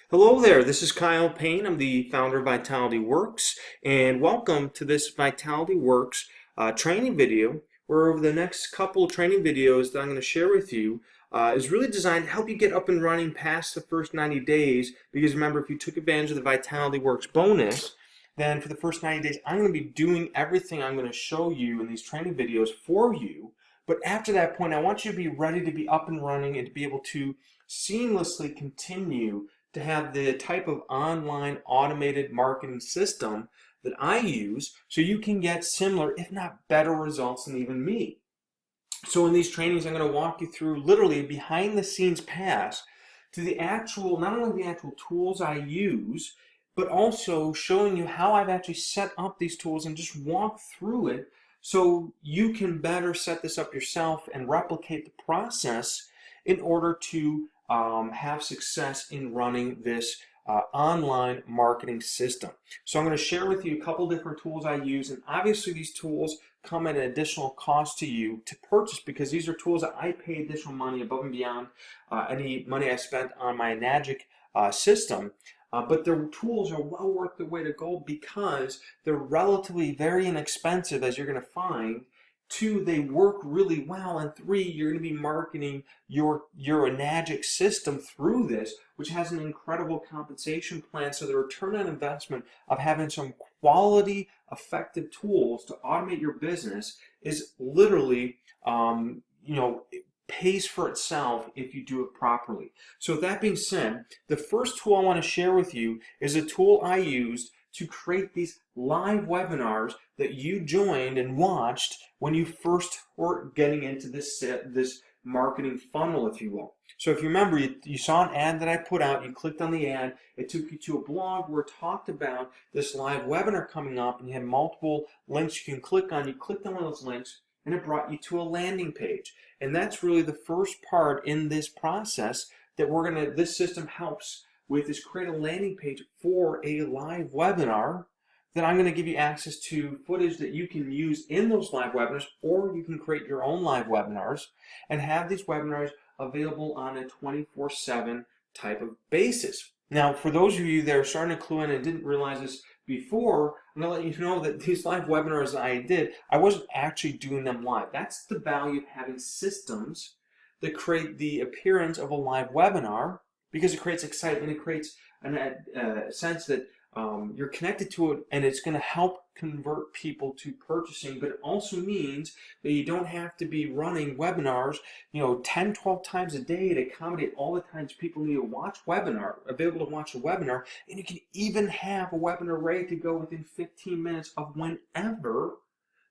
Hello there, this is Kyle Payne. I'm the founder of Vitality Works, and welcome to this Vitality Works training video, where over the next couple of training videos that I'm going to share with you is really designed to help you get up and running past the first 90 days, because remember, if you took advantage of the Vitality Works bonus, then for the first 90 days, I'm going to be doing everything I'm going to show you in these training videos for you. But after that point, I want you to be ready to be up and running and to be able to seamlessly continue to have the type of online automated marketing system that I use, so you can get similar, if not better, results than even me. So in these trainings, I'm going to walk you through literally behind the scenes pass to the actual, not only the actual tools I use, but also showing you how I've actually set up these tools and just walk through it so you can better set this up yourself and replicate the process in order to have success in running this online marketing system. So I'm going to share with you a couple different tools I use, and obviously these tools come at an additional cost to you to purchase, because these are tools that I pay additional money above and beyond any money I spent on my Magic system. But their tools are well worth the way to go because they're relatively very inexpensive, as you're going to find. 2, they work really well, and 3, you're going to be marketing your Enagic system through this, which has an incredible compensation plan. So the return on investment of having some quality, effective tools to automate your business is literally, it pays for itself if you do it properly. So with that being said, the first tool I want to share with you is a tool I used to create these live webinars that you joined and watched when you first were getting into this marketing funnel, if you will. So if you remember, you saw an ad that I put out, you clicked on the ad, it took you to a blog where it talked about this live webinar coming up, and you had multiple links you can click on. You clicked on one of those links, and it brought you to a landing page. And that's really the first part in this process that this system helps with, is create a landing page for a live webinar that I'm going to give you access to footage that you can use in those live webinars, or you can create your own live webinars and have these webinars available on a 24/7 type of basis. Now, for those of you that are starting to clue in and didn't realize this before, I'm going to let you know that these live webinars that I did, I wasn't actually doing them live. That's the value of having systems that create the appearance of a live webinar, because it creates excitement, it creates a sense that you're connected to it, and it's going to help convert people to purchasing. But it also means that you don't have to be running webinars 10, 12 times a day to accommodate all the times people need to watch available to watch a webinar, and you can even have a webinar ready to go within 15 minutes of whenever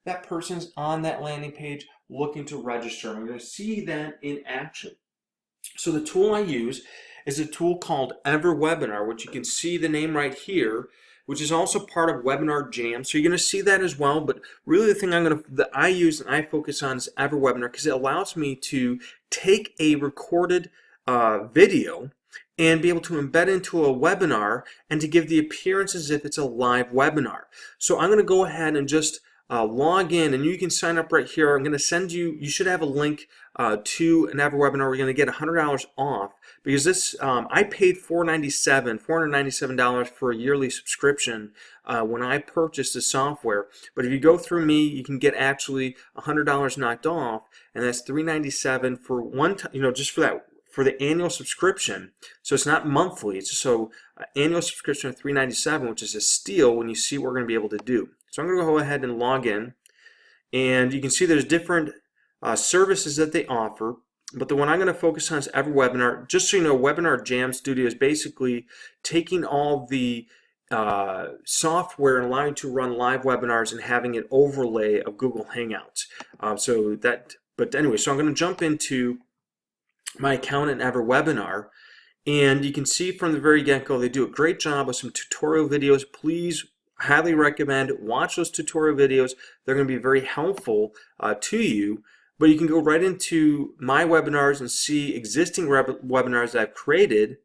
that person's on that landing page looking to register. And we're going to see that in action. So the tool I use is a tool called EverWebinar, which you can see the name right here, which is also part of Webinar Jam. So you're going to see that as well. But really, the thing that I use and I focus on is EverWebinar, because it allows me to take a recorded video and be able to embed into a webinar and to give the appearance as if it's a live webinar. So I'm going to go ahead and just log in, and you can sign up right here. I'm going to send you should have a link to an EverWebinar. We're going to get $100 off, because this, I paid $497 for a yearly subscription when I purchased the software. But if you go through me, you can get actually $100 knocked off, and that's $397 for one time, just for the annual subscription. So it's not monthly. It's so annual subscription of $397, which is a steal when you see what we're going to be able to do. So I'm going to go ahead and log in, and you can see there's different services that they offer, but the one I'm going to focus on is EverWebinar. Just so you know, Webinar Jam Studio is basically taking all the software and allowing you to run live webinars and having an overlay of Google Hangouts. But anyway, so I'm going to jump into my account in EverWebinar, and you can see from the very get-go they do a great job with some tutorial videos. Please, highly recommend watch those tutorial videos. They're going to be very helpful to you. But you can go right into my webinars and see existing webinars that I've created,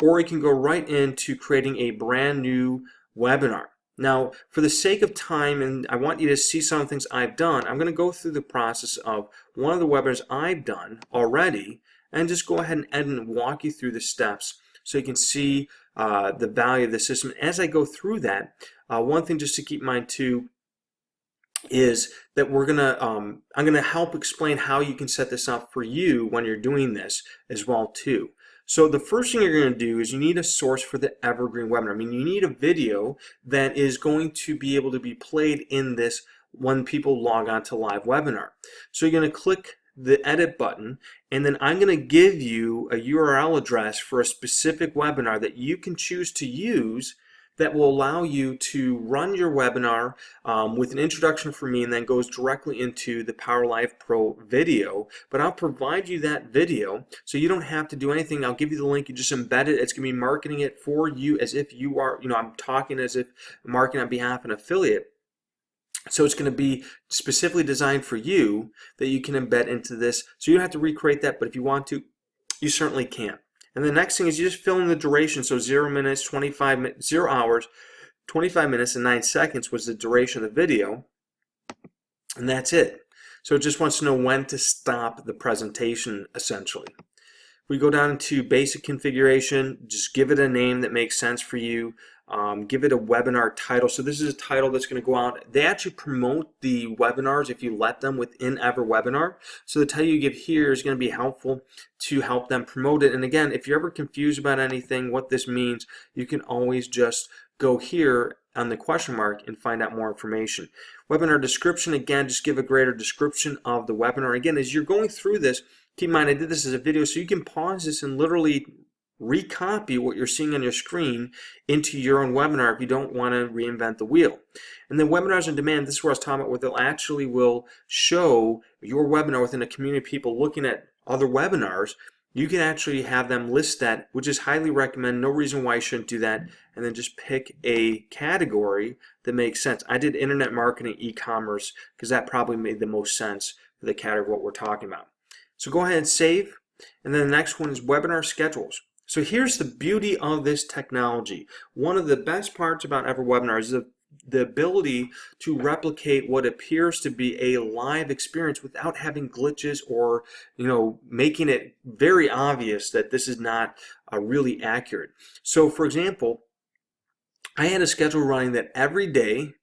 or you can go right into creating a brand new webinar. Now, for the sake of time, and I want you to see some of the things I've done, I'm going to go through the process of one of the webinars I've done already and just go ahead and edit and walk you through the steps so you can see the value of the system. As I go through that, one thing just to keep in mind too is that I'm gonna help explain how you can set this up for you when you're doing this as well too. So the first thing you're going to do is you need a source for the evergreen webinar. I mean, you need a video that is going to be able to be played in this when people log on to live webinar. So you're going to click the edit button, and then I'm going to give you a URL address for a specific webinar that you can choose to use that will allow you to run your webinar with an introduction from me, and then goes directly into the Power Live Pro video. But I'll provide you that video so you don't have to do anything. I'll give you the link, you just embed it. It's going to be marketing it for you as if you are, I'm talking as if I'm marketing on behalf of an affiliate. So it's going to be specifically designed for you that you can embed into this. So you don't have to recreate that, but if you want to, you certainly can. And the next thing is you just fill in the duration. So 0 minutes, 25 minutes, 0 hours, 25 minutes, and 9 seconds was the duration of the video. And that's it. So it just wants to know when to stop the presentation, essentially. We go down to basic configuration. Just give it a name that makes sense for you. Give it a webinar title. So this is a title that's going to go out. They actually promote the webinars if you let them within EverWebinar. So the title you give here is going to be helpful to help them promote it. And again, if you're ever confused about anything, what this means, you can always just go here on the question mark and find out more information. Webinar description, again, just give a greater description of the webinar. Again, as you're going through this, keep in mind I did this as a video, so you can pause this and literally recopy what you're seeing on your screen into your own webinar if you don't want to reinvent the wheel. And then webinars on demand, this is where I was talking about, where they'll actually will show your webinar within a community of people looking at other webinars. You can actually have them list that, which is highly recommend. No reason why you shouldn't do that. And then just pick a category that makes sense. I did internet marketing, e-commerce, because that probably made the most sense for the category of what we're talking about. So go ahead and save. And then the next one is webinar schedules. So here's the beauty of this technology. One of the best parts about EverWebinar is the ability to replicate what appears to be a live experience without having glitches or making it very obvious that this is not really accurate. So for example, I had a schedule running that every day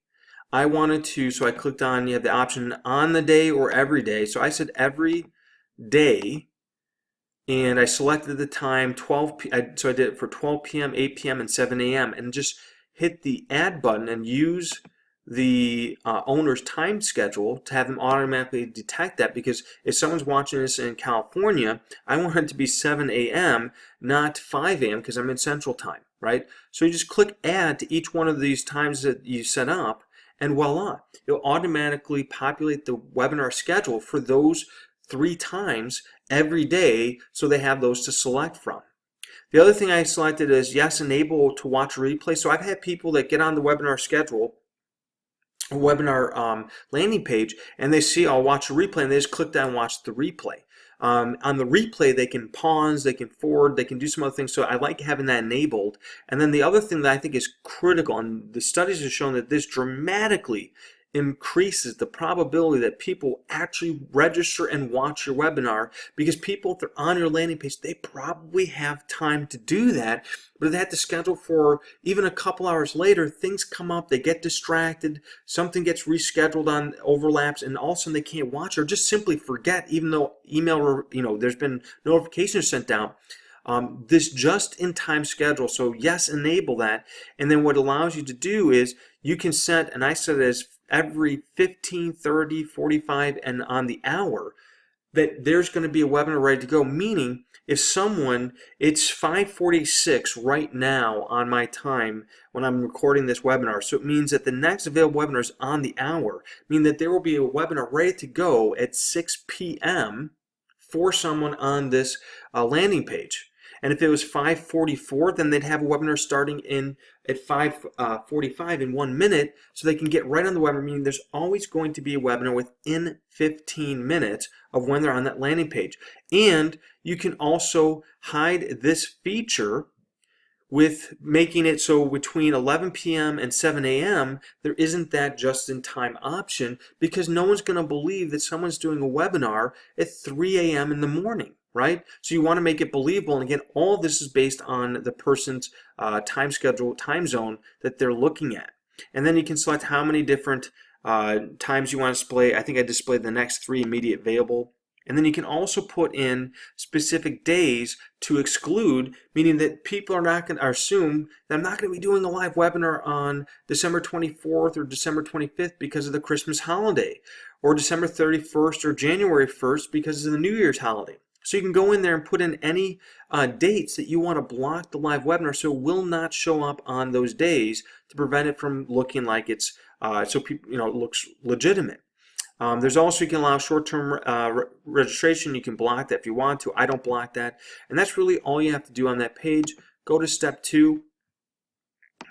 I wanted to, so I clicked on, you have the option on the day or every day. So I said every day, and I selected the time 12 p.m. So I did it for 12 p.m., 8 p.m., and 7 a.m. and just hit the add button and use the owner's time schedule to have them automatically detect that, because if someone's watching this in California, I want it to be 7 a.m., not 5 a.m. because I'm in Central Time, right? So you just click add to each one of these times that you set up, and voila, it'll automatically populate the webinar schedule for those 3 times every day, so they have those to select from. The other thing I selected is yes, enable to watch a replay. So I've had people that get on the webinar schedule, a webinar landing page, and they see I'll watch a replay, and they just click down and watch the replay. On the replay, they can pause, they can forward, they can do some other things. So I like having that enabled. And then the other thing that I think is critical, and the studies have shown that this dramatically increases the probability that people actually register and watch your webinar, because people, if they're on your landing page, they probably have time to do that, but if they have to schedule for even a couple hours later, things come up, they get distracted, something gets rescheduled on overlaps, and all of a sudden they can't watch or just simply forget, even though email or there's been notifications sent out. This just-in-time schedule, so yes, enable that, and then what it allows you to do is you can set, and I set it as every 15, 30, 45, and on the hour, that there's going to be a webinar ready to go, meaning if someone, it's 5:46 right now on my time when I'm recording this webinar, so it means that the next available webinar is on the hour, meaning that there will be a webinar ready to go at 6 p.m. for someone on this landing page. And if it was 5:44, then they'd have a webinar starting at 5:45 in 1 minute, so they can get right on the webinar, meaning there's always going to be a webinar within 15 minutes of when they're on that landing page. And you can also hide this feature with making it so between 11 p.m. and 7 a.m. there isn't that just-in-time option, because no one's going to believe that someone's doing a webinar at 3 a.m. in the morning, right? So you want to make it believable. And again, all of this is based on the person's time schedule, time zone that they're looking at. And then you can select how many different times you want to display. I think I displayed the next 3 immediate available. And then you can also put in specific days to exclude, meaning that people are not going to assume that I'm not going to be doing a live webinar on December 24th or December 25th because of the Christmas holiday, or December 31st or January 1st because of the New Year's holiday. So you can go in there and put in any dates that you want to block the live webinar so it will not show up on those days to prevent it from looking like it's, so people, it looks legitimate. There's also, you can allow short-term registration. You can block that if you want to. I don't block that. And that's really all you have to do on that page. Go to step 2.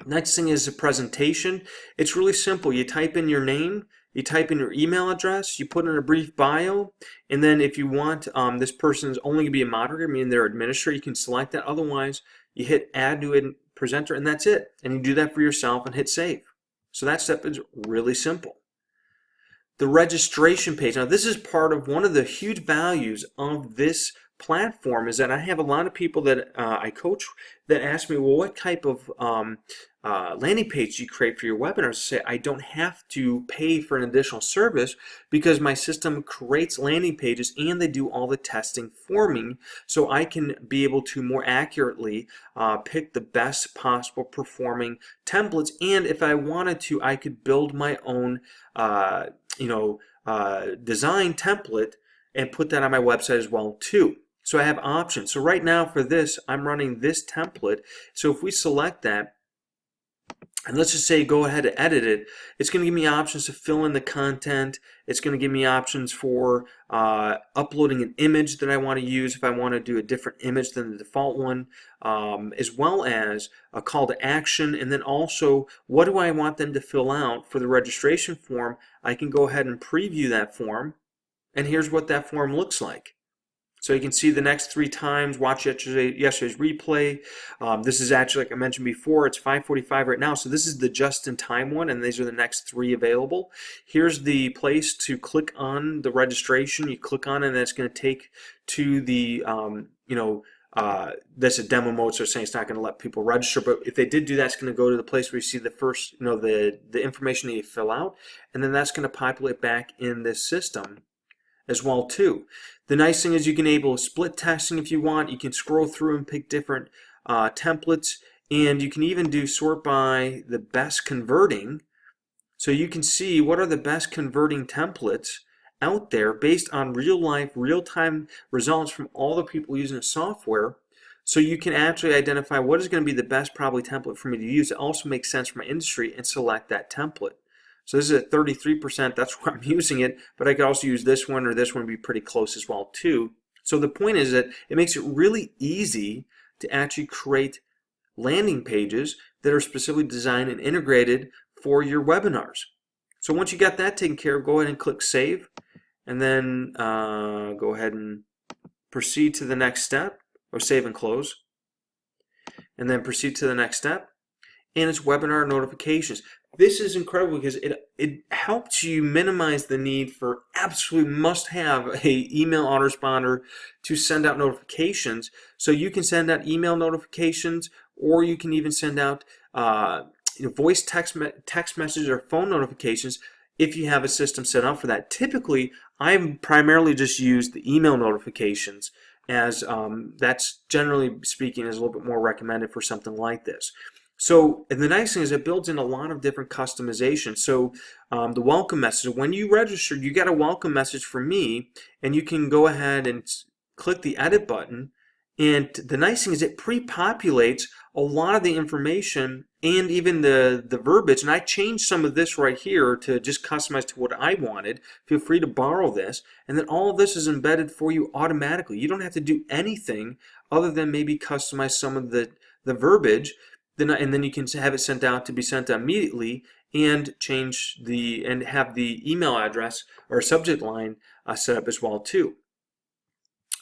Next thing is a presentation. It's really simple. You type in your name, you type in your email address, you put in a brief bio, and then if you want this person's only going to be a moderator, meaning they're administrator, you can select that. Otherwise, you hit add new presenter, and that's it. And you do that for yourself and hit save. So that step is really simple. The registration page. Now, this is part of one of the huge values of this platform, is that I have a lot of people that I coach that ask me, well, what type of landing page do you create for your webinars? I say, I don't have to pay for an additional service because my system creates landing pages and they do all the testing for me, so I can be able to more accurately pick the best possible performing templates. And if I wanted to, I could build my own design template and put that on my website as well too. So I have options. So right now for this, I'm running this template. So if we select that, and let's just say go ahead and edit it, it's going to give me options to fill in the content. It's going to give me options for uploading an image that I want to use if I want to do a different image than the default one, as well as a call to action. And then also, what do I want them to fill out for the registration form? I can go ahead and preview that form, and here's what that form looks like. So you can see the next 3 times, watch yesterday's replay. This is actually, like I mentioned before, it's 5:45 right now. So this is the just-in-time one, and these are the next 3 available. Here's the place to click on the registration. You click on it, and that's going to take to the, that's a demo mode, so it's saying it's not going to let people register. But if they did do that, it's going to go to the place where you see the first, the information that you fill out, and then that's going to populate back in this system as well too. The nice thing is you can enable split testing if you want. You can scroll through and pick different templates, and you can even do sort by the best converting. So you can see what are the best converting templates out there based on real life, real-time results from all the people using the software. So you can actually identify what is going to be the best probably template for me to use. It also makes sense for my industry and select that template. So this is at 33%, that's where I'm using it, but I could also use this one, or this one would be pretty close as well too. So the point is that it makes it really easy to actually create landing pages that are specifically designed and integrated for your webinars. So once you got that taken care of, go ahead and click Save, and then go ahead and proceed to the next step, or save and close, and then proceed to the next step, and it's webinar notifications. This is incredible because it helps you minimize the need for absolutely must have a email autoresponder to send out notifications. So you can send out email notifications, or you can even send out voice text messages or phone notifications if you have a system set up for that. Typically, I've primarily just used the email notifications, as that's generally speaking is a little bit more recommended for something like this. So, and the nice thing is it builds in a lot of different customization. So the welcome message, when you register, you get a welcome message from me, and you can go ahead and click the edit button. And the nice thing is it pre-populates a lot of the information and even the verbiage. And I changed some of this right here to just customize to what I wanted. Feel free to borrow this. And then all of this is embedded for you automatically. You don't have to do anything other than maybe customize some of the verbiage. And then you can have it sent out to be sent out immediately, and change and have the email address or subject line set up as well too.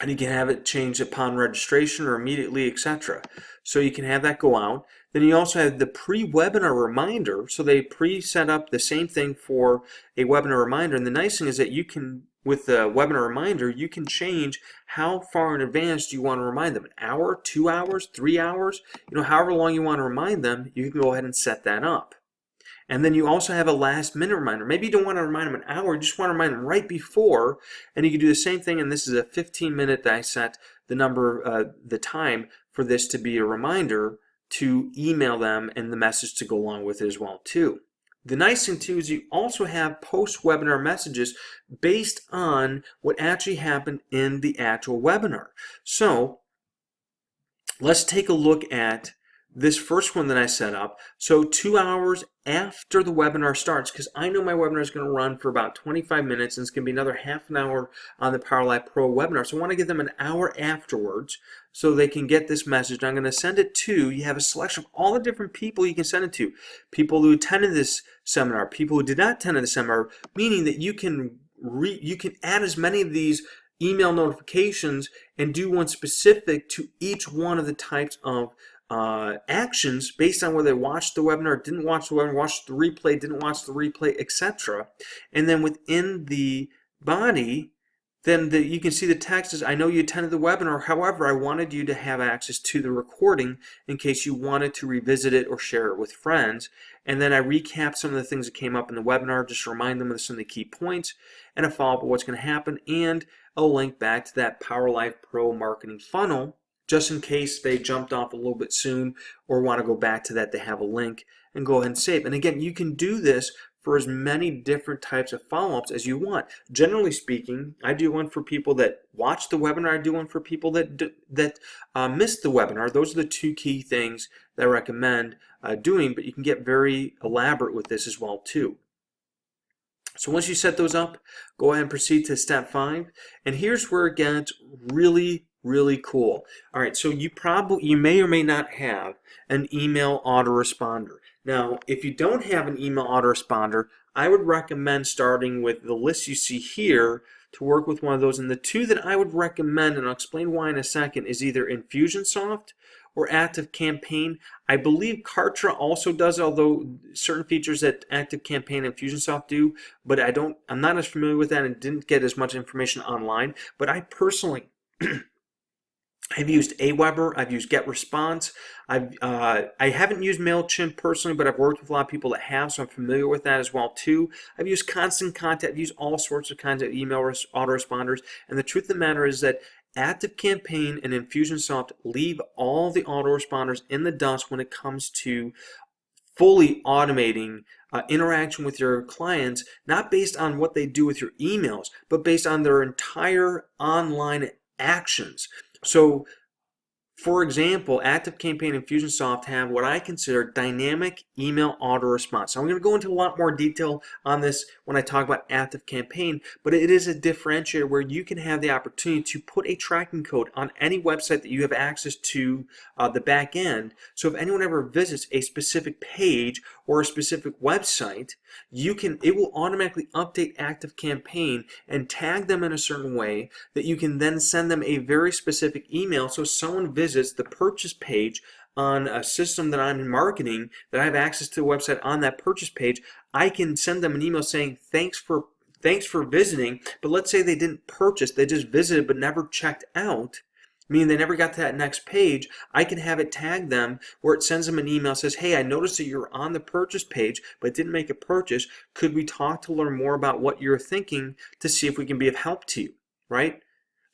and you can have it changed upon registration or immediately, etc. So you can have that go out. Then you also have the pre-webinar reminder. So they pre-set up the same thing for a webinar reminder. And the nice thing is that you can, with the webinar reminder, you can change how far in advance do you want to remind them. An hour, 2 hours, 3 hours, however long you want to remind them, you can go ahead and set that up. And then you also have a last minute reminder. Maybe you don't want to remind them an hour, you just want to remind them right before, and you can do the same thing, and this is a 15-minute that I set the time for this to be a reminder to email them and the message to go along with it as well too. The nice thing too is you also have post-webinar messages based on what actually happened in the actual webinar. So let's take a look at this first one that I set up. So 2 hours after the webinar starts, because I know my webinar is going to run for about 25 minutes and it's going to be another half an hour on the Power Life Pro webinar. So I want to give them an hour afterwards so they can get this message. I'm going to send it to, you have a selection of all the different people you can send it to. People who attended this seminar, people who did not attend the seminar, meaning that you can add as many of these email notifications and do one specific to each one of the types of actions based on whether they watched the webinar, didn't watch the webinar, watched the replay, didn't watch the replay, etc. And then within the body, then you can see the text is, I know you attended the webinar, however, I wanted you to have access to the recording in case you wanted to revisit it or share it with friends. And then I recap some of the things that came up in the webinar, just remind them of some of the key points, and a follow-up of what's going to happen, and a link back to that Power Life Pro marketing funnel, just in case they jumped off a little bit soon or want to go back to that, they have a link, and go ahead and save. And again, you can do this for as many different types of follow-ups as you want. Generally speaking, I do one for people that watch the webinar, I do one for people that missed the webinar. Those are the two key things that I recommend doing, but you can get very elaborate with this as well too. So once you set those up, go ahead and proceed to step 5. And here's where it gets really cool. All right, so you may or may not have an email autoresponder. Now, if you don't have an email autoresponder, I would recommend starting with the list you see here to work with one of those. And the two that I would recommend, and I'll explain why in a second, is either Infusionsoft or ActiveCampaign. I believe Kartra also does it, although certain features that ActiveCampaign and Infusionsoft do, but I'm not as familiar with that and didn't get as much information online. But I personally I've used Aweber, I've used GetResponse, I haven't used MailChimp personally, but I've worked with a lot of people that have, so I'm familiar with that as well too. I've used Constant Contact, I've used all sorts of kinds of email autoresponders, and the truth of the matter is that ActiveCampaign and Infusionsoft leave all the autoresponders in the dust when it comes to fully automating interaction with your clients, not based on what they do with your emails, but based on their entire online actions. So, for example, ActiveCampaign and Infusionsoft have what I consider dynamic email auto-response. So I'm going to go into a lot more detail on this when I talk about ActiveCampaign, but it is a differentiator where you can have the opportunity to put a tracking code on any website that you have access to the back end. So if anyone ever visits a specific page or a specific website, it will automatically update ActiveCampaign and tag them in a certain way that you can then send them a very specific email. So someone visits the purchase page on a system that I'm in marketing, that I have access to the website on that purchase page, I can send them an email saying thanks for visiting. But let's say they didn't purchase, they just visited but never checked out, meaning they never got to that next page. I can have it tag them where it sends them an email, says, hey, I noticed that you're on the purchase page but didn't make a purchase. Could we talk to learn more about what you're thinking to see if we can be of help to you, right?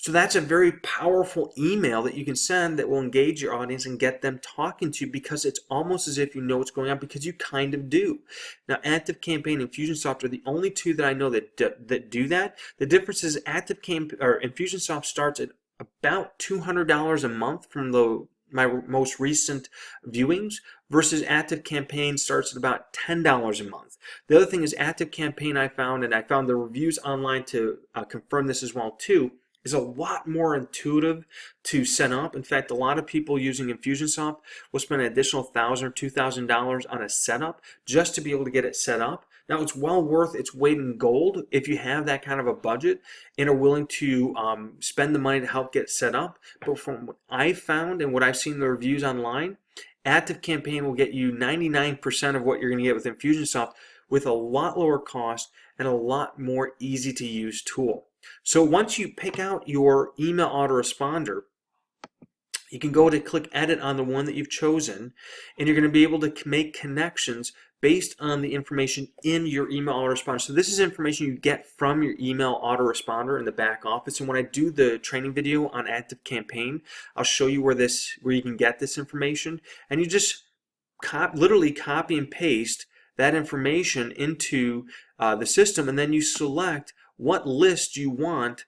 So that's a very powerful email that you can send that will engage your audience and get them talking to you, because it's almost as if you know what's going on, because you kind of do. Now, ActiveCampaign and Infusionsoft are the only two that I know that do that. The difference is Infusionsoft starts at about $200 a month from my most recent viewings, versus ActiveCampaign starts at about $10 a month. The other thing is ActiveCampaign I found the reviews online to confirm this as well too, is a lot more intuitive to set up. In fact, a lot of people using Infusionsoft will spend an additional $1,000 or $2,000 on a setup just to be able to get it set up. Now, it's well worth its weight in gold if you have that kind of a budget and are willing to spend the money to help get set up. But from what I've found and what I've seen in the reviews online, ActiveCampaign will get you 99% of what you're going to get with Infusionsoft with a lot lower cost and a lot more easy to use tool. So once you pick out your email autoresponder, you can go to click edit on the one that you've chosen, and you're going to be able to make connections based on the information in your email autoresponder. So this is information you get from your email autoresponder in the back office. And when I do the training video on ActiveCampaign, I'll show you where you can get this information, and you just literally copy and paste that information into the system, and then you select what list you want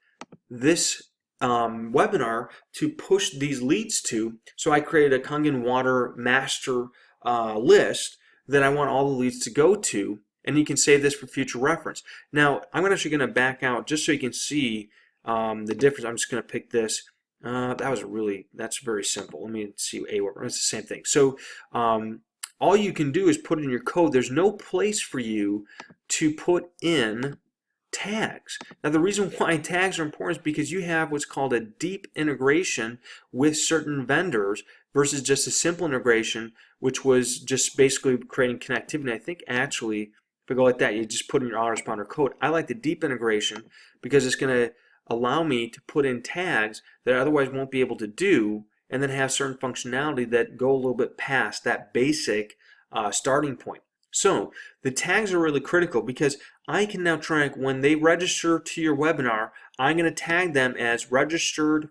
this webinar to push these leads to. So I created a Kangen Water master list that I want all the leads to go to, and you can save this for future reference. Now, I'm actually going to back out just so you can see the difference. I'm just going to pick this. That's very simple. Let me see AWebinar. It's the same thing. So all you can do is put in your code. There's no place for you to put in tags. Now, the reason why tags are important is because you have what's called a deep integration with certain vendors versus just a simple integration, which was just basically creating connectivity. I think actually, if I go like that, you just put in your autoresponder code. I like the deep integration because it's going to allow me to put in tags that I otherwise won't be able to do, and then have certain functionality that go a little bit past that basic starting point. So the tags are really critical because I can now track when they register to your webinar. I'm going to tag them as registered :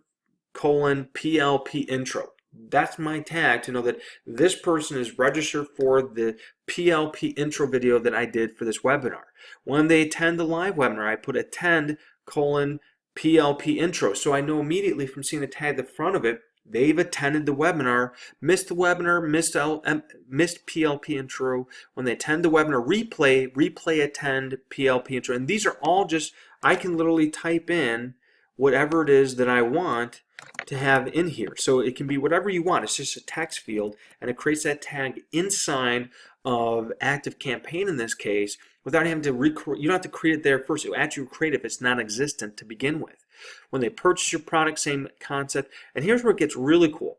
PLP intro. That's my tag to know that this person is registered for the PLP intro video that I did for this webinar. When they attend the live webinar, I put attend : PLP intro. So I know immediately from seeing the tag at the front of it, they've attended the webinar, missed the webinar, missed PLP intro. When they attend the webinar, replay attend PLP intro. And these are all just, I can literally type in whatever it is that I want to have in here. So it can be whatever you want. It's just a text field, and it creates that tag inside of ActiveCampaign in this case, without having to you don't have to create it there first. It will actually create it if it's non-existent to begin with. When they purchase your product, same concept. And here's where it gets really cool.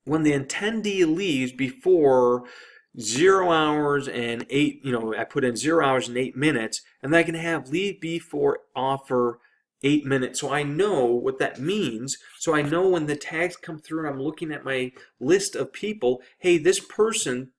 When the attendee leaves before 0 hours and 8, I put in 0 hours and 8 minutes, and then I can have leave before offer 8 minutes. So I know what that means. So I know when the tags come through and I'm looking at my list of people, hey, this person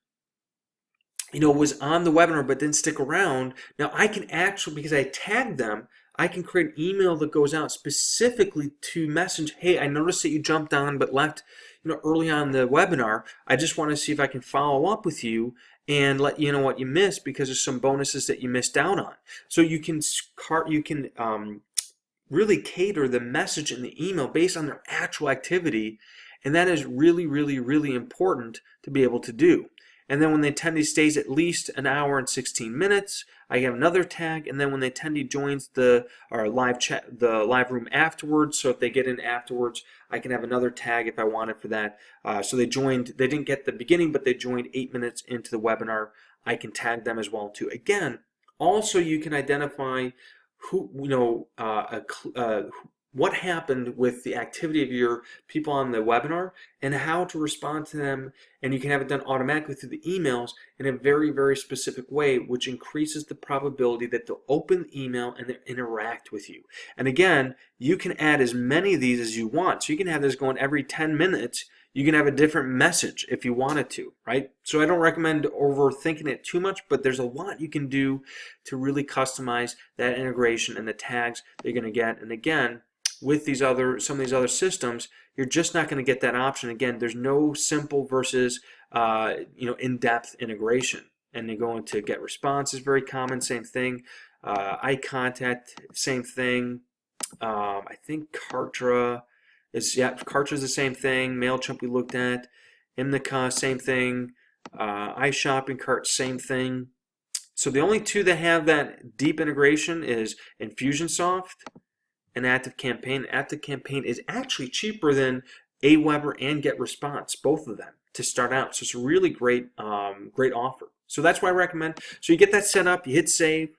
was on the webinar but didn't stick around. Now I can actually, because I tagged them, I can create an email that goes out specifically to message, hey, I noticed that you jumped on but left early on the webinar. I just want to see if I can follow up with you and let you know what you missed because there's some bonuses that you missed out on. So you can really cater the message in the email based on their actual activity, and that is really, really, really important to be able to do. And then when the attendee stays at least an hour and 16 minutes, I have another tag. And then when the attendee joins the live room afterwards, so if they get in afterwards, I can have another tag if I wanted for that. So they didn't get the beginning, but they joined 8 minutes into the webinar. I can tag them as well too. Again, also you can identify what happened with the activity of your people on the webinar and how to respond to them, and you can have it done automatically through the emails in a very, very specific way, which increases the probability that they'll open the email and they'll interact with you. And again, you can add as many of these as you want. So you can have this going every 10 minutes. You can have a different message if you wanted to, right? So I don't recommend overthinking it too much, but there's a lot you can do to really customize that integration and the tags that you're going to get. And again, with some of these other systems, you're just not going to get that option. Again, there's no simple versus in-depth integration. And you go into get response is very common, same thing. Eye contact, same thing. I think Kartra is the same thing. MailChimp we looked at. Imnica, same thing. iShopping cart, same thing. So the only two that have that deep integration is Infusionsoft and ActiveCampaign. ActiveCampaign is actually cheaper than AWeber and GetResponse, both of them, to start out. So it's a really great offer. So that's what I recommend. So you get that set up, you hit save,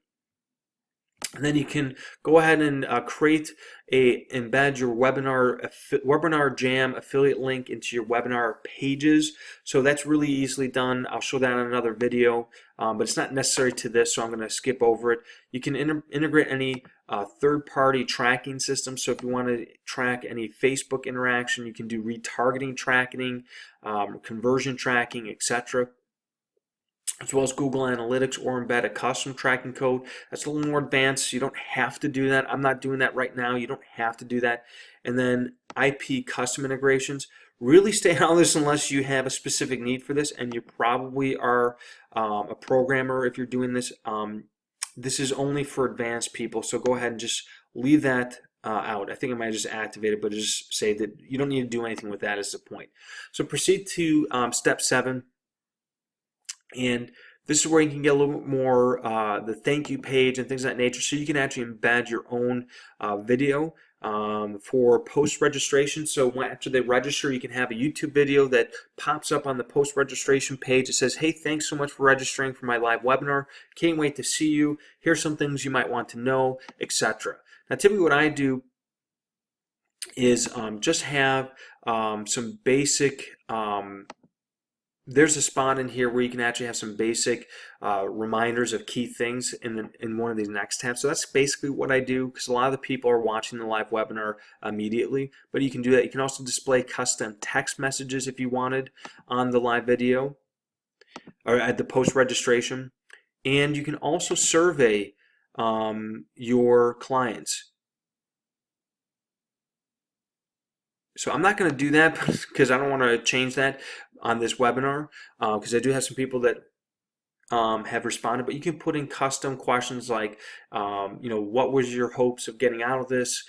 and then you can go ahead and embed your webinar jam affiliate link into your webinar pages. So that's really easily done. I'll show that in another video, but it's not necessary to this, so I'm going to skip over it. You can integrate any third-party tracking system. So if you want to track any Facebook interaction, you can do retargeting tracking, conversion tracking, etc., as well as Google Analytics, or embed a custom tracking code. That's a little more advanced. You don't have to do that. I'm not doing that right now. You don't have to do that. And then IP custom integrations. Really stay out of this unless you have a specific need for this, and you probably are a programmer if you're doing this. This is only for advanced people, so go ahead and just leave that out. I think I might just activate it, but just say that you don't need to do anything with that is the point. So proceed to step 7. And this is where you can get a little bit more the thank you page and things of that nature. So you can actually embed your own video for post registration. So after they register, you can have a YouTube video that pops up on the post registration page. It says, hey, thanks so much for registering for my live webinar. Can't wait to see you. Here's some things you might want to know, etc. Now, typically what I do is just have some basic there's a spot in here where you can actually have some basic reminders of key things in one of these next tabs. So that's basically what I do, because a lot of the people are watching the live webinar immediately, but you can do that. You can also display custom text messages if you wanted on the live video or at the post registration, and you can also survey your clients. So I'm not going to do that because I don't want to change that on this webinar, because I do have some people that have responded, but you can put in custom questions like, what was your hopes of getting out of this,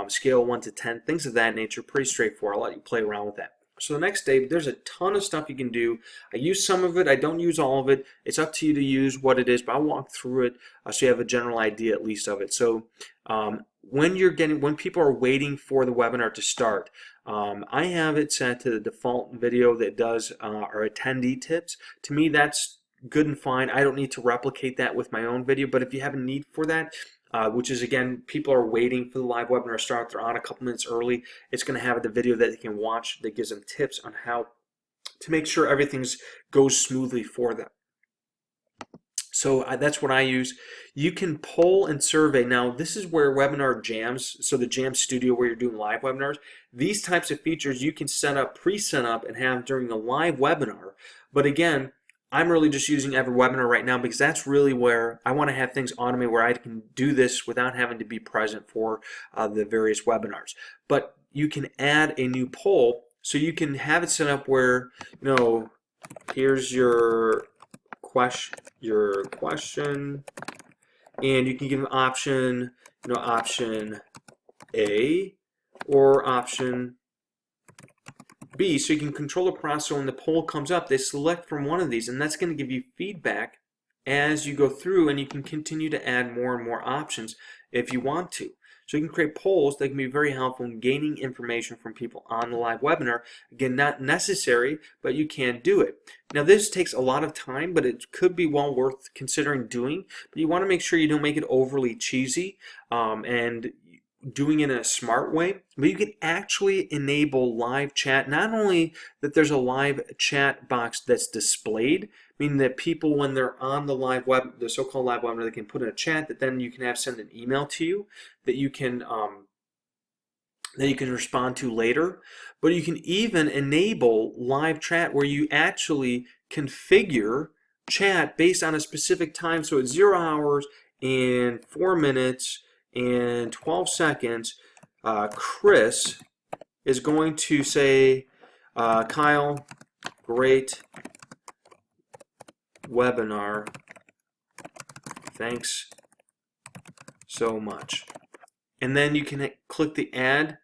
scale 1 to 10, things of that nature. Pretty straightforward. I'll let you play around with that. So the next day, there's a ton of stuff you can do. I use some of it. I don't use all of it. It's up to you to use what it is, but I'll walk through it so you have a general idea at least of it. So when people are waiting for the webinar to start, I have it set to the default video that does our attendee tips. To me, that's good and fine. I don't need to replicate that with my own video, but if you have a need for that, which is, again, people are waiting for the live webinar to start, they're on a couple minutes early, it's going to have the video that they can watch that gives them tips on how to make sure everything goes smoothly for them. So that's what I use. You can poll and survey. Now, this is where webinar jams, so the Jam Studio where you're doing live webinars, these types of features you can pre-set up and have during the live webinar. But again, I'm really just using EverWebinar right now because that's really where I want to have things automated where I can do this without having to be present for the various webinars. But you can add a new poll, so you can have it set up where, here's your question, and you can give an option, option A or option B, so you can control the process. So when the poll comes up, they select from one of these, and that's going to give you feedback as you go through, and you can continue to add more and more options if you want to. So you can create polls that can be very helpful in gaining information from people on the live webinar. Again, not necessary, but you can do it. Now, this takes a lot of time, but it could be well worth considering doing. But you want to make sure you don't make it overly cheesy and doing it in a smart way. But you can actually enable live chat. Not only that there's a live chat box that's displayed, meaning that people, when they're on the the so-called live webinar, they can put in a chat that then you can have send an email to you that you can respond to later. But you can even enable live chat where you actually configure chat based on a specific time. So at 0 hours and 4 minutes and 12 seconds, Chris is going to say, Kyle, great webinar, thanks so much. And then you can click the add,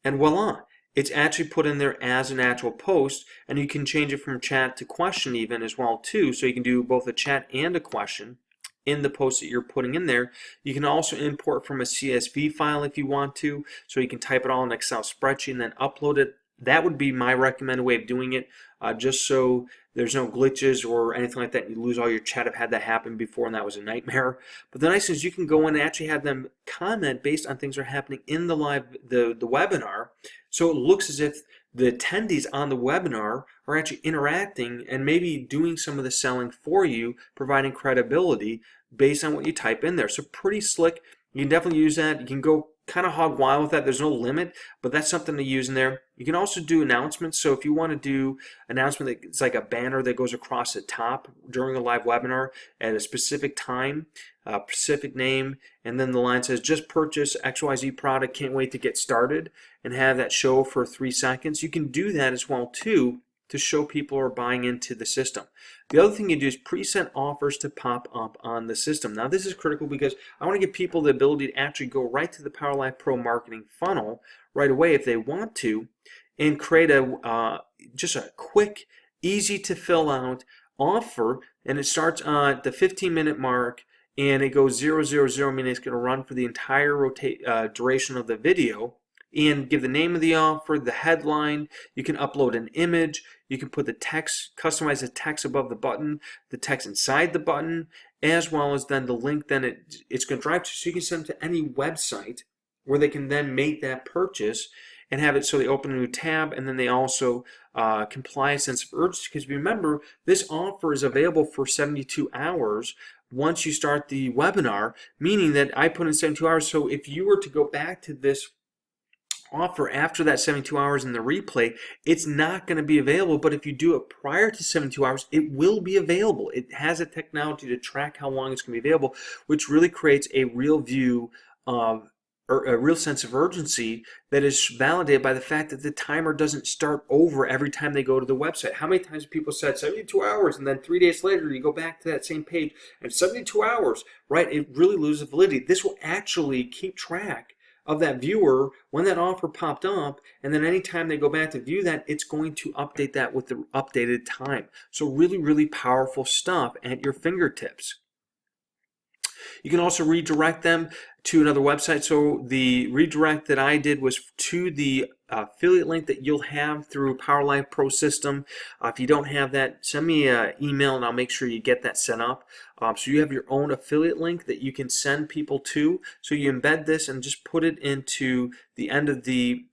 and voila, it's actually put in there as an actual post, and you can change it from chat to question even as well too, so you can do both a chat and a question in the post that you're putting in there. You can also import from a CSV file if you want to, so you can type it all in an Excel spreadsheet and then upload it that would be my recommended way of doing it, just so there's no glitches or anything like that. You lose all your chat. I've had that happen before, and that was a nightmare. But the nice thing is you can go in and actually have them comment based on things that are happening in the webinar, so it looks as if the attendees on the webinar are actually interacting and maybe doing some of the selling for you, providing credibility based on what you type in there. So pretty slick. You can definitely use that. You can go kind of hog wild with that. There's no limit, but that's something to use in there. You can also do announcements. So if you want to do announcement that's like a banner that goes across the top during a live webinar at a specific time, a specific name, and then the line says, just purchase XYZ product, can't wait to get started, and have that show for 3 seconds. You can do that as well too, to show people are buying into the system. The other thing you do is preset offers to pop up on the system. Now this is critical because I want to give people the ability to actually go right to the PowerLive Pro marketing funnel right away if they want to, and create a just a quick, easy to fill out offer, and it starts at the 15-minute mark, and it goes 000, meaning it's going to run for the entire duration of the video. And give the name of the offer, the headline. You can upload an image. You can put the text, customize the text above the button, the text inside the button, as well as then the link then it's going to drive to. So you can send them to any website where they can then make that purchase and have it so they open a new tab, and then they also comply a sense of urgency. Because remember, this offer is available for 72 hours once you start the webinar, meaning that I put in 72 hours. So if you were to go back to this offer after that 72 hours in the replay, it's not going to be available. But if you do it prior to 72 hours, it will be available. It has a technology to track how long it's going to be available, which really creates a real view of, or a real sense of urgency that is validated by the fact that the timer doesn't start over every time they go to the website. How many times people said 72 hours and then 3 days later you go back to that same page and 72 hours, right? It really loses validity. This will actually keep track of that viewer when that offer popped up, and then anytime they go back to view that, it's going to update that with the updated time. So really, really powerful stuff at your fingertips. You can also redirect them to another website. So the redirect that I did was to the affiliate link that you'll have through PowerLive Pro system. If you don't have that, send me an email and I'll make sure you get that set up. So you have your own affiliate link that you can send people to. So you embed this and just put it into the end of the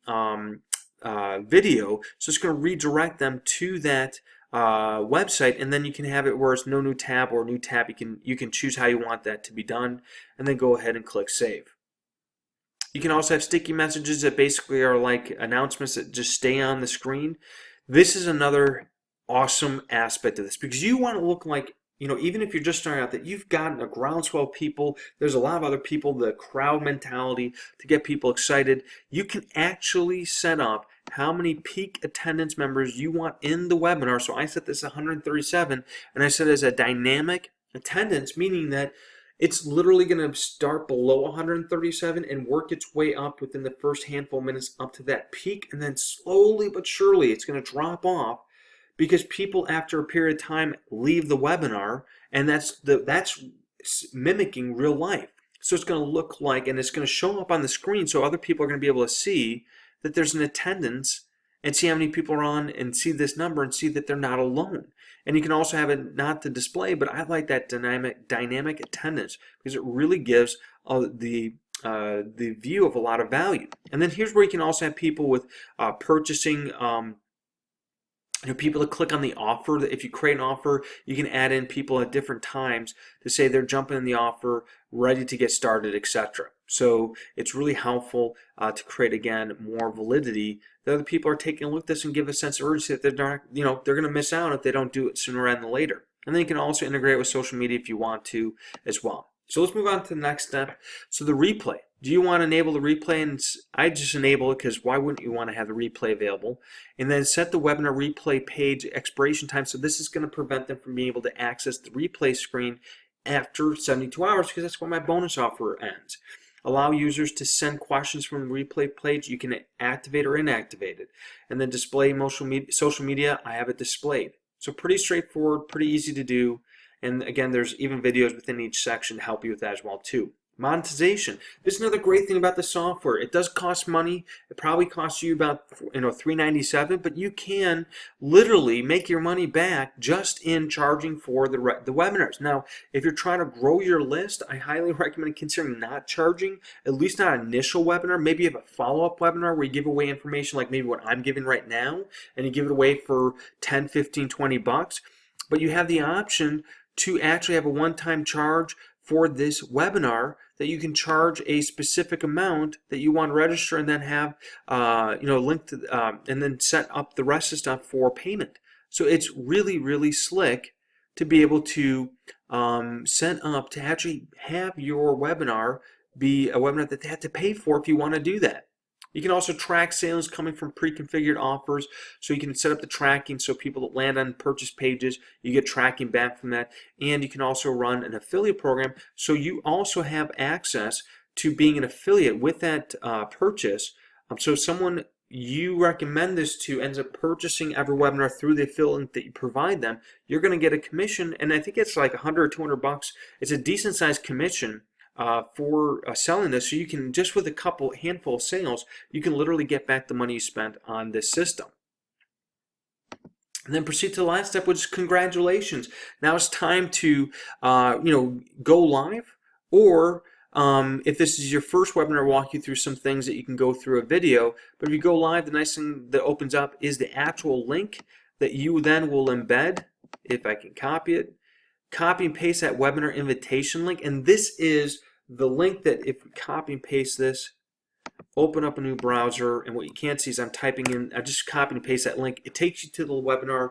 video. So it's going to redirect them to that website, and then you can have it where it's no new tab or new tab. You can choose how you want that to be done, and then go ahead and click save. You can also have sticky messages that basically are like announcements that just stay on the screen. This is another awesome aspect of this, because you want to look like, you know, even if you're just starting out, that you've gotten a groundswell of people. There's a lot of other people, the crowd mentality to get people excited. You can actually set up how many peak attendance members you want in the webinar. So I set this 137, and I set it as a dynamic attendance, meaning that it's literally going to start below 137 and work its way up within the first handful of minutes up to that peak, and then slowly but surely it's going to drop off, because people after a period of time leave the webinar, and that's mimicking real life. So it's going to look like, and it's going to show up on the screen, so other people are going to be able to see that there's an attendance and see how many people are on and see this number and see that they're not alone. And you can also have it not to display, but I like that dynamic attendance, because it really gives the view of a lot of value. And then here's where you can also have people with purchasing, people to click on the offer. If you create an offer, you can add in people at different times to say they're jumping in the offer, ready to get started, etc. So it's really helpful to create, again, more validity that other people are taking a look at this and give a sense of urgency that they're not, they're going to miss out if they don't do it sooner rather than later. And then you can also integrate with social media if you want to as well. So let's move on to the next step. So the replay. Do you want to enable the replay? And I just enable it, because why wouldn't you want to have the replay available? And then set the webinar replay page expiration time. So this is going to prevent them from being able to access the replay screen after 72 hours, because that's when my bonus offer ends. Allow users to send questions from the replay page. You can activate or inactivate it. And then display social media. I have it displayed. So pretty straightforward, pretty easy to do. And again, there's even videos within each section to help you with that as well too. Monetization. This is another great thing about the software. It does cost money. It probably costs you about $3.97, but you can literally make your money back just in charging for the webinars. Now, if you're trying to grow your list, I highly recommend considering not charging, at least not an initial webinar. Maybe you have a follow-up webinar where you give away information like maybe what I'm giving right now, and you give it away for 10, 15, 20 bucks. But you have the option to actually have a one-time charge for this webinar that you can charge a specific amount that you want to register, and then have link to and then set up the rest of the stuff for payment. So it's really, really slick to be able to set up to actually have your webinar be a webinar that they have to pay for if you want to do that. You can also track sales coming from pre-configured offers, so you can set up the tracking so people that land on purchase pages, you get tracking back from that. And you can also run an affiliate program, so you also have access to being an affiliate with that purchase. So if someone you recommend this to ends up purchasing EverWebinar through the affiliate that you provide them, you're going to get a commission, and I think it's like 100 or 200 bucks. It's a decent sized commission for selling this, so you can, just with a handful of sales, you can literally get back the money you spent on this system. And then proceed to the last step, which is congratulations. Now it's time to go live, or if this is your first webinar, I'll walk you through some things that you can go through a video. But if you go live, the nice thing that opens up is the actual link that you then will embed. If I can copy it. Copy and paste that webinar invitation link, and this is the link that if we copy and paste this, open up a new browser, and what you can't see is I'm typing in, I just copy and paste that link. It takes you to the webinar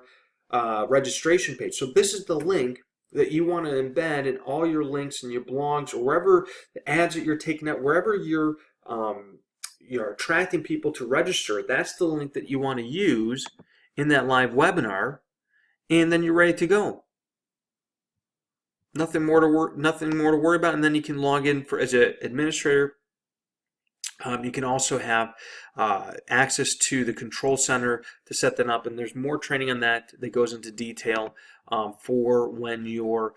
registration page. So this is the link that you want to embed in all your links and your blogs, or wherever the ads that you're taking out, wherever you're attracting people to register. That's the link that you want to use in that live webinar, and then you're ready to go. Nothing more to worry about, and then you can log in as an administrator. You can also have access to the control center to set that up, and there's more training on that goes into detail for when you're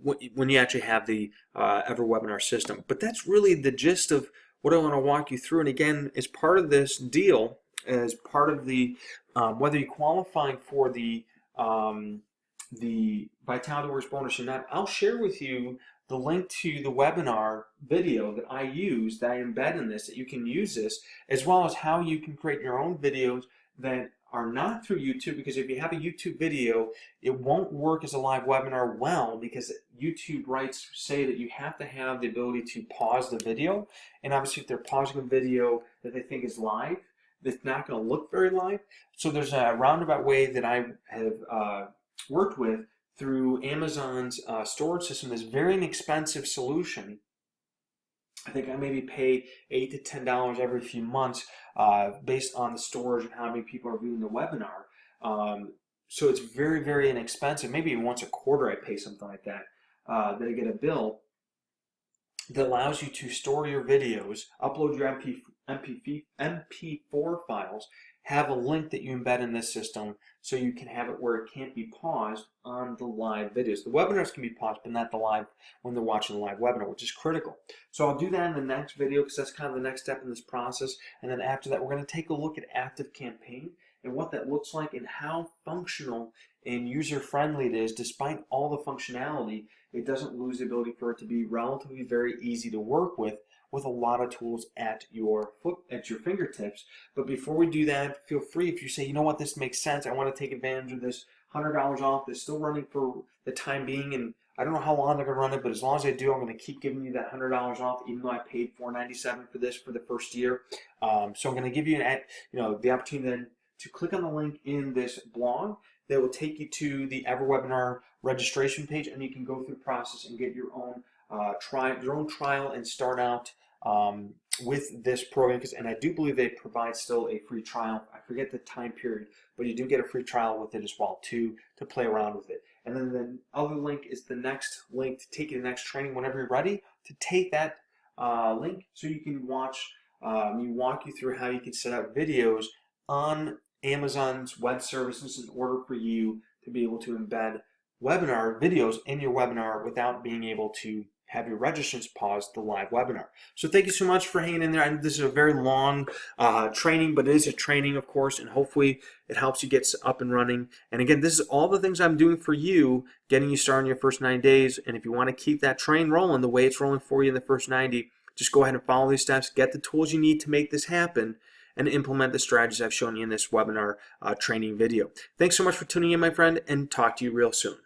when you actually have the EverWebinar system. But that's really the gist of what I want to walk you through. And again, as part of this deal, as part of the whether you qualify for the Vitality Works bonus or not, I'll share with you the link to the webinar video that I use, that I embed in this, that you can use this, as well as how you can create your own videos that are not through YouTube, because if you have a YouTube video, it won't work as a live webinar well, because YouTube rights say that you have to have the ability to pause the video, and obviously if they're pausing a video that they think is live, it's not going to look very live. So there's a roundabout way that I have worked with through Amazon's storage system, this very inexpensive solution. I think I maybe pay $8 to $10 every few months based on the storage and how many people are viewing the webinar. So it's very, very inexpensive. Maybe once a quarter I pay something like that. Then I get a bill that allows you to store your videos, upload your MP4 files, have a link that you embed in this system so you can have it where it can't be paused on the live videos. The webinars can be paused, but not the live when they're watching the live webinar, which is critical. So I'll do that in the next video, because that's kind of the next step in this process. And then after that, we're going to take a look at ActiveCampaign and what that looks like and how functional and user-friendly it is. Despite all the functionality, it doesn't lose the ability for it to be relatively very easy to work with a lot of tools at your fingertips. But before we do that, feel free, if you say, you know what, this makes sense, I want to take advantage of this $100 off that's still running for the time being, and I don't know how long they're going to run it, but as long as I do, I'm going to keep giving you that $100 off, even though I paid $497 for this for the first year. So I'm going to give you the opportunity then to click on the link in this blog that will take you to the EverWebinar registration page, and you can go through the process and get your own trial and start out with this program. And I do believe they provide still a free trial. I forget the time period, but you do get a free trial with it as well to play around with it. And then the other link is the next link to take you to the next training whenever you're ready to take that link, so you can watch walk you through how you can set up videos on Amazon's web services in order for you to be able to embed webinar videos in your webinar without being able to have your registrants pause the live webinar. So thank you so much for hanging in there. I know this is a very long training, but it is a training, of course, and hopefully it helps you get up and running. And again, this is all the things I'm doing for you, getting you started in your first 9 days. And if you want to keep that train rolling the way it's rolling for you in the first 90, just go ahead and follow these steps, get the tools you need to make this happen, and implement the strategies I've shown you in this webinar training video. Thanks so much for tuning in, my friend, and talk to you real soon.